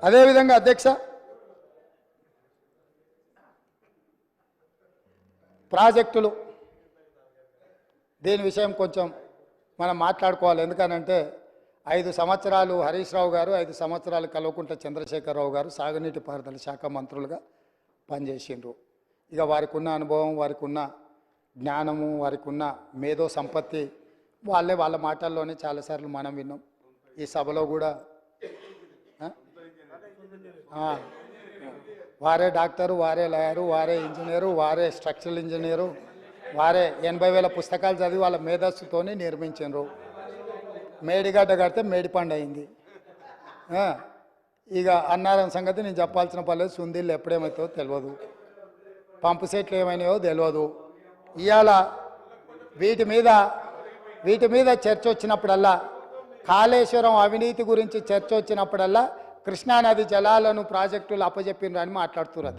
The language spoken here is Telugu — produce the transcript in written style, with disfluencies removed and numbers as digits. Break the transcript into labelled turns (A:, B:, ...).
A: అదేవిధంగా అధ్యక్ష, ప్రాజెక్టులు దీని విషయం కొంచెం మనం మాట్లాడుకోవాలి. ఎందుకనంటే 5 సంవత్సరాలు హరీష్ రావు గారు, 5 సంవత్సరాలు కల్వకుంట్ల చంద్రశేఖరరావు గారు సాగునీటి పారుదల శాఖ మంత్రులుగా పనిచేసిండ్రు. ఇక వారికి ఉన్న అనుభవం, వారికి ఉన్న జ్ఞానము, వారికి ఉన్న మేధో సంపత్తి వాళ్ళ మాటల్లోనే చాలాసార్లు మనం విన్నాం. ఈ సభలో కూడా వారే డాక్టరు, వారే లాయరు, వారే ఇంజనీరు, వారే స్ట్రక్చరల్ ఇంజనీరు, వారే 80,000 పుస్తకాలు చదివి వాళ్ళ మేధస్సుతోనే నిర్మించారు. మేడిగడ్డ కడితే మేడిపండు అయింది. ఇక అన్నారం సంగతి నేను చెప్పాల్సిన పర్లేదు. సుందీళ్ళు ఎప్పుడేమవుతుందో తెలియదు, పంపు సెట్లు ఏమైనాయో తెలియదు. ఇవాళ వీటి మీద చర్చ వచ్చినప్పుడల్లా, కాళేశ్వరం అవినీతి గురించి చర్చ వచ్చినప్పుడల్లా కృష్ణానది జలాలను ప్రాజెక్టులు అప్పజెప్పినని మాట్లాడుతున్నారు.